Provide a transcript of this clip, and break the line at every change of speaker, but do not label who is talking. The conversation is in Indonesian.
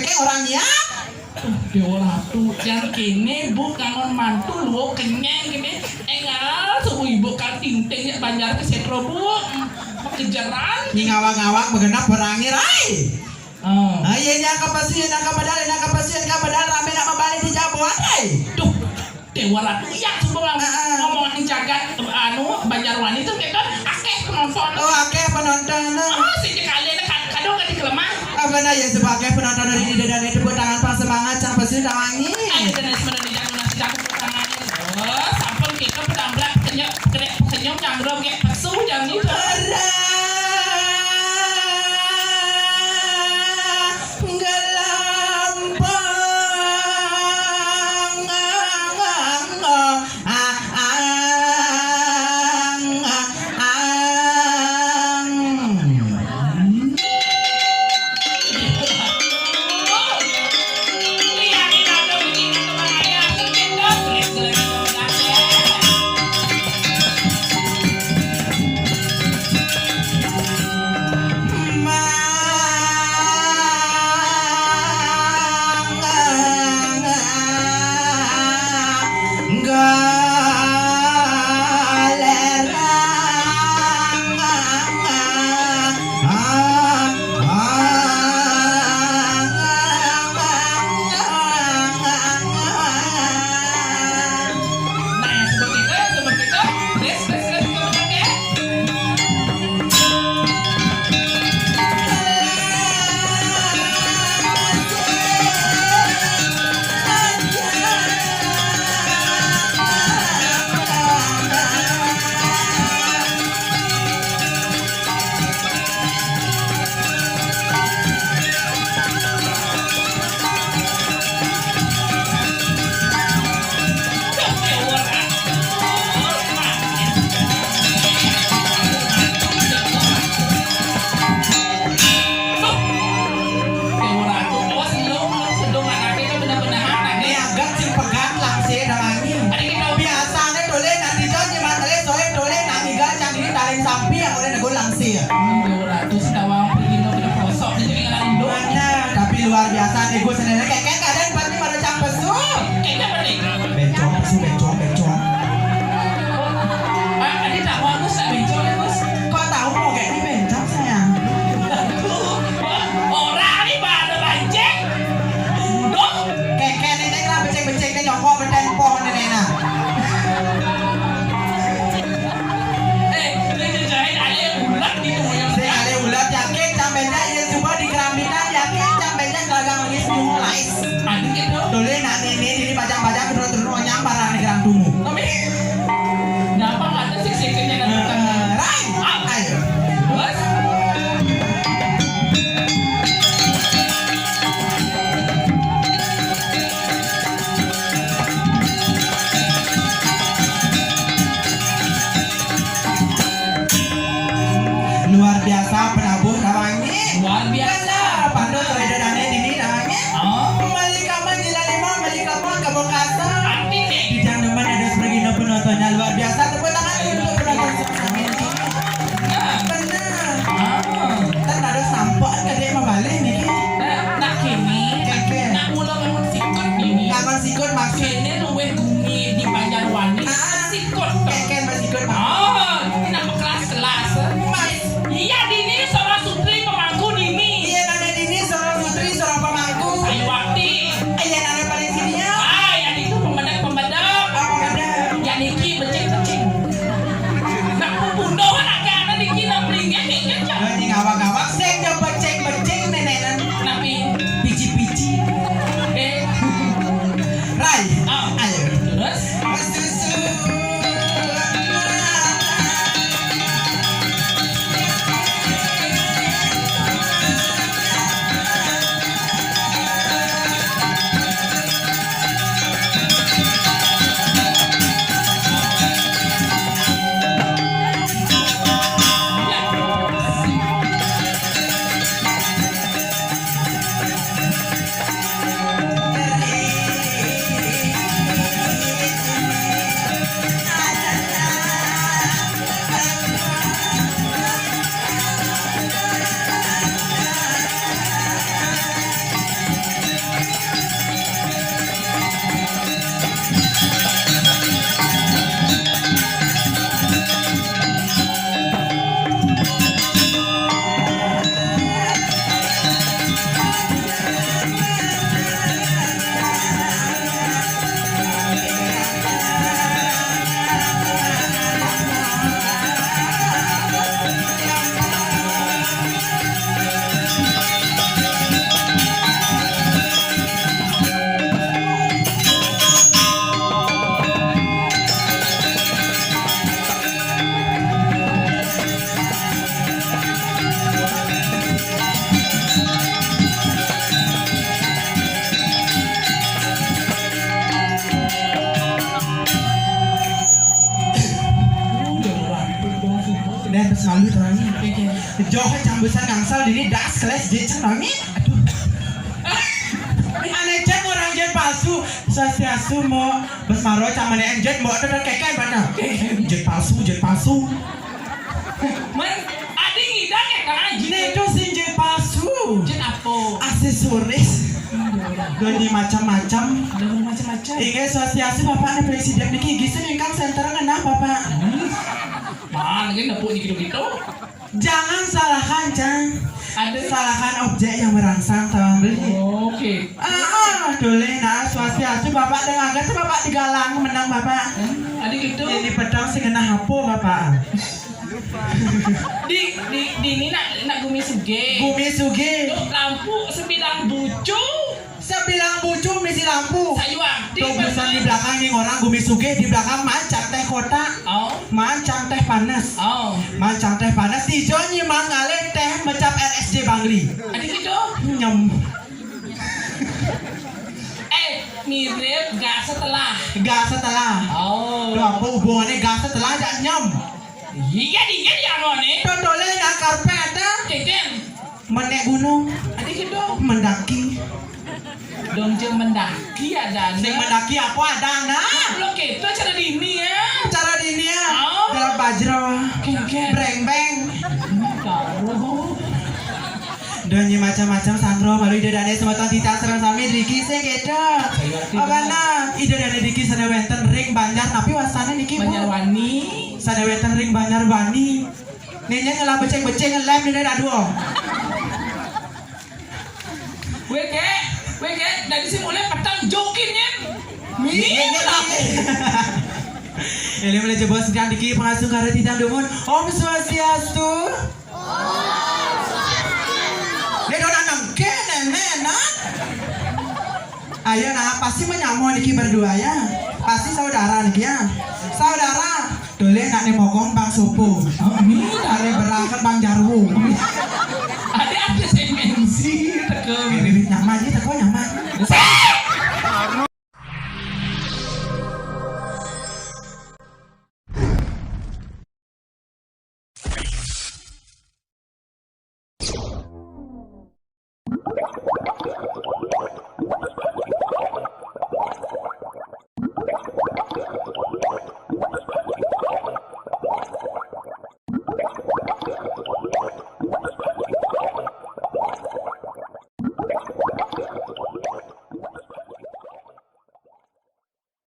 cengkeh orangnya.
Dewa ratu yang kini bu kangen mantu lu kenyang gini enggak subuh ibu kan tinting ya banjar ke setro bu kejaran
Ini ngawak-ngawak begenap berangir rai.
oh
Iya nyangka pasien padahal rame nak membalik di Jabuan rai.
tuh Dewa ratu ya semua ngomong di jagat anu Banjarwani itu kita akeh penonton
Oh akeh penonton.
oh sih kalian kadang kan dikelemah
Apa ya sebagai penonton dari Dida dan tepuk tangan pas semangat sang pasien tangangi.
ada dan sebenarnya jangan nasi jago tangannya oh sampel kita pedambrak kenyom janggrong kayak pesu jangan itu luar biasa nih gue sendiri kayak kadang pasti pada capek tuh kayaknya apa nih
bencong
ini tak mau gus bencong ya gus
kok tahu mau kayak ini bencong sayang
orang ini pada lanceng dong
kayak nenek lah becek nyokok bertempo nenek nah
ini jajahin ada yang ulat gitu yang
saya ada ulat yakin sampainya ini coba di keraminan yakin sampainya gelagang lagi semua lais
adik itu
dole nak nenek ini pajang-pajang terus onyang barang di gerang dungu
tapi kenapa nggak ada sik-siknya dan bukan
rai ayo
bos
luar biasa penabuh namanya
luar biasa
pandai trader dan ini namanya
oh
kembali kamu jila lima dini das kelas jet cenongi. Aneh jet orang jet palsu. Sasiasu mau besmaro camane jet mau ada keken mana? Jet palsu.
Men, adi ngidang ya Kang Haji.
Ini itu sih jet palsu.
Jet apa?
Aksesoris. Doni macam-macam.
Ada macam-macam.
Ingat sosiasi bapak presiden niki gisin ingkang center ngena bapak.
Mana lagi nepuk gitu-gitu?
Jangan salahkan Jang.
Ada
Salahkan objek yang merangsang tawang beli.
Oke.
Dole nah sosiasi bapak dengan agak bapak digalang menang bapak.
Ada gitu.
Ini pedang sing kena hapo bapak.
Di ini nak gumi suge.
Bumi sugi.
Tuh lampu 9 bucu.
Sebilang bucu misi lampu.
Sayuang.
Tuh pesan di belakang nih orang gumi sugi di belakang mancang teh kota.
Oh.
Mancang teh panas.
Oh.
Mancang teh panas di Joni mangale teh mecap RSJ Bangli.
Ada gitu.
Nyem
Mirip gas setelah.
gas setelah.
Oh.
Tuh apa hubungannya gas setelah dan nyem.
Iya dingin ya ngone.
Dodole na karpet
Ceken.
menek gunung
Ada gitu.
mendaki.
Dong jeng mendaki ada.
Sing mendaki apa ada nah.
Belum gitu cara dini ya.
Cara dini ya.
Oh.
Dalam bajro.
Ken.
Breng beng.
Karo.
Donyi macam-macam sandro baru ide dane sematan tita serang sami Riki sing keda. Karena ide dane Riki sana wenten ring Banjar tapi wasane niki Bu.
Banjarwani.
Sana wenten ring Banjarwani. Nenya ngelah beceng-beceng ngelem di aduh.
Wege, dari sini mulai petang jokinnya.
Ini mulai jebos yang diki pengasuh karena tidak dumun. Om Swastiastu. Dia udah nangke nenek. Ayo nah pasti menyamu niki berdua ya. Pasti saudara niki ya. Saudara. Dole nak nemokong Bang Sopo.
Ini
Are berangkat Bang Jarwo.
ada semensi tekem.
Bibit nyaman sih teko nyaman.